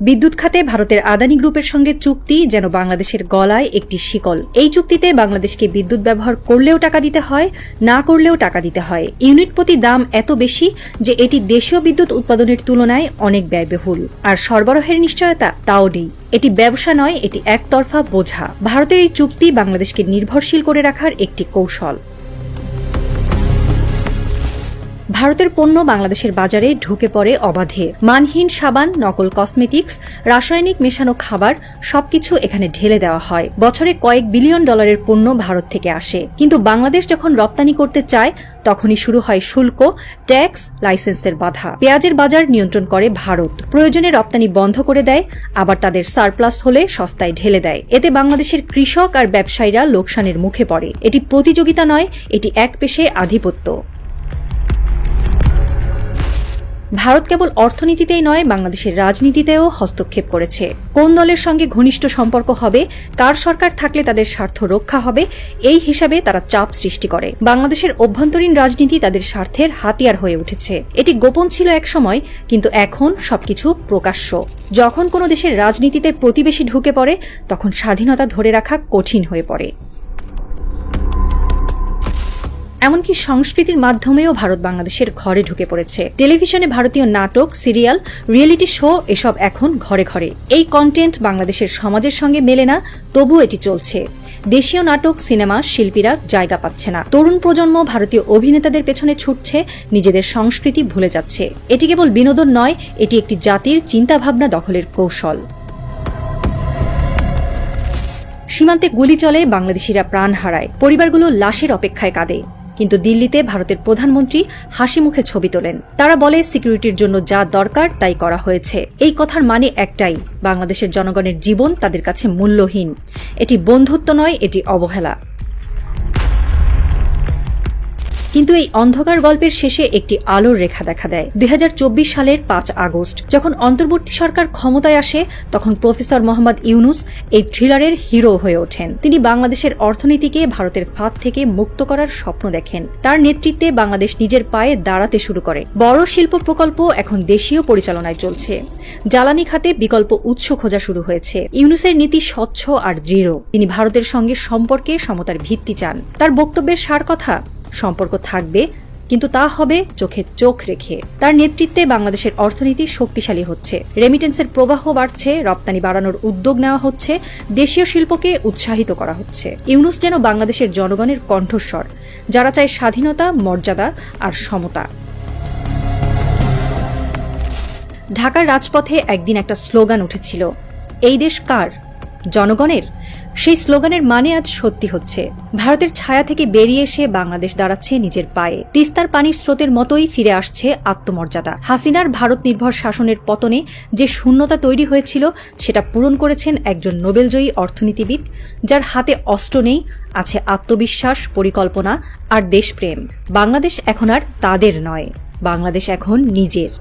বিদ্যুৎ খাতে ভারতের আদানি গ্রুপের সঙ্গে চুক্তি যেন বাংলাদেশের গলায় একটি শিকল। এই চুক্তিতে বাংলাদেশকে বিদ্যুৎ ব্যবহার করলেও টাকা দিতে হয়, না করলেও টাকা দিতে হয়। ইউনিট প্রতি দাম এত বেশি যে এটি দেশীয় বিদ্যুৎ উৎপাদনের তুলনায় অনেক ব্যয়বহুল। আর সরবরাহের নিশ্চয়তা তাও নেই। এটি ব্যবসা নয়, এটি একতরফা বোঝা। ভারতের এই চুক্তি বাংলাদেশকে নির্ভরশীল করে রাখার একটি কৌশল। ভারতের পণ্য বাংলাদেশের বাজারে ঢুকে পড়ে অবাধে। মানহীন সাবান, নকল কসমেটিক্স, রাসায়নিক মেশানো খাবার সবকিছু এখানে ঢেলে দেওয়া হয়। বছরে কয়েক বিলিয়ন ডলারের পণ্য ভারত থেকে আসে, কিন্তু বাংলাদেশ যখন রপ্তানি করতে চায় তখনই শুরু হয় শুল্ক, ট্যাক্স, লাইসেন্সের বাধা। পেঁয়াজের বাজার নিয়ন্ত্রণ করে ভারত, প্রয়োজনে রপ্তানি বন্ধ করে দেয়, আবার তাদের সারপ্লাস হলে সস্তায় ঢেলে দেয়। এতে বাংলাদেশের কৃষক আর ব্যবসায়ীরা লোকসানের মুখে পড়ে। এটি প্রতিযোগিতা নয়, এটি একপেশে আধিপত্য। ভারত কেবল অর্থনীতিতেই নয়, বাংলাদেশের রাজনীতিতেও হস্তক্ষেপ করেছে। কোন দলের সঙ্গে ঘনিষ্ঠ সম্পর্ক হবে, কার সরকার থাকলে তাদের স্বার্থ রক্ষা হবে, এই হিসাবে তারা চাপ সৃষ্টি করে। বাংলাদেশের অভ্যন্তরীণ রাজনীতি তাদের স্বার্থের হাতিয়ার হয়ে উঠেছে। এটি গোপন ছিল এক সময়, কিন্তু এখন সবকিছু প্রকাশ্য। যখন কোনো দেশের রাজনীতিতে প্রতিবেশী ঢুকে পড়ে, তখন স্বাধীনতা ধরে রাখা কঠিন হয়ে পড়ে। এমনকি সংস্কৃতির মাধ্যমেও ভারত বাংলাদেশের ঘরে ঢুকে পড়েছে। টেলিভিশনে ভারতীয় নাটক, সিরিয়াল, রিয়েলিটি শো এসব এখন ঘরে ঘরে। এই কন্টেন্ট বাংলাদেশের সমাজের সঙ্গে মেলে না, তবু এটি চলছে। দেশীয় নাটক, সিনেমা শিল্পীরা জায়গা পাচ্ছে না। তরুণ প্রজন্ম ভারতীয় অভিনেতাদের পেছনে ছুটছে, নিজেদের সংস্কৃতি ভুলে যাচ্ছে। এটি কেবল বিনোদন নয়, এটি একটি জাতির চিন্তাভাবনা দখলের কৌশল। সীমান্তে গুলি চলে, বাংলাদেশিরা প্রাণ হারায়, পরিবারগুলো লাশের অপেক্ষায় কাঁদে। কিন্তু দিল্লিতে ভারতের প্রধানমন্ত্রী হাসি মুখে ছবি তোলেন। তারা বলে সিকিউরিটির জন্য যা দরকার তাই করা হয়েছে। এই কথার মানে একটাই, বাংলাদেশের জনগণের জীবন তাদের কাছে মূল্যহীন। এটি বন্ধুত্ব নয়, এটি অবহেলা। কিন্তু এই অন্ধকার গল্পের শেষে একটি আলোর রেখা দেখা দেয়। 2024 সালের 5 আগস্ট যখন অন্তর্বর্তী সরকার ক্ষমতায় আসে, তখন প্রফেসর মোহাম্মদ ইউনুস এই থ্রিলারের হিরো হয়ে ওঠেন। তিনি বাংলাদেশের অর্থনীতিকে ভারতের ফাঁদ থেকে মুক্ত করার স্বপ্ন দেখেন। তার নেতৃত্বে বাংলাদেশ নিজের পায়ে দাঁড়াতে শুরু করে। বড় শিল্প প্রকল্প এখন দেশীয় পরিচালনায় চলছে। জ্বালানি খাতে বিকল্প উৎস খোঁজা শুরু হয়েছে। ইউনুসের নীতি স্বচ্ছ আর দৃঢ়। তিনি ভারতের সঙ্গে সম্পর্কে সমতার ভিত্তি চান। তার বক্তব্যের সার কথা, সম্পর্ক থাকবে, কিন্তু তা হবে চোখে চোখ রেখে। তার নেতৃত্বে বাংলাদেশের অর্থনীতি শক্তিশালী হচ্ছে, রেমিটেন্সের প্রবাহ বাড়ছে, রপ্তানি বাড়ানোর উদ্যোগ নেওয়া হচ্ছে, দেশীয় শিল্পকে উৎসাহিত করা হচ্ছে। ইউনুস যেন বাংলাদেশের জনগণের কণ্ঠস্বর, যারা চায় স্বাধীনতা, মর্যাদা আর সমতা। ঢাকার রাজপথে একদিন একটা স্লোগান উঠেছিল, এই দেশ কার? জনগণের। সেই স্লোগানের মানে আজ সত্যি হচ্ছে। ভারতের ছায়া থেকে বেরিয়ে এসে বাংলাদেশ দাঁড়াচ্ছে নিজের পায়ে। তিস্তার পানির স্রোতের মতোই ফিরে আসছে আত্মমর্যাদা। হাসিনার ভারত নির্ভর শাসনের পতনে যে শূন্যতা তৈরি হয়েছিল, সেটা পূরণ করেছেন একজন নোবেলজয়ী অর্থনীতিবিদ, যার হাতে অস্ত্র নেই, আছে আত্মবিশ্বাস, পরিকল্পনা আর দেশপ্রেম। বাংলাদেশ এখন আর তাদের নয়, বাংলাদেশ এখন নিজের।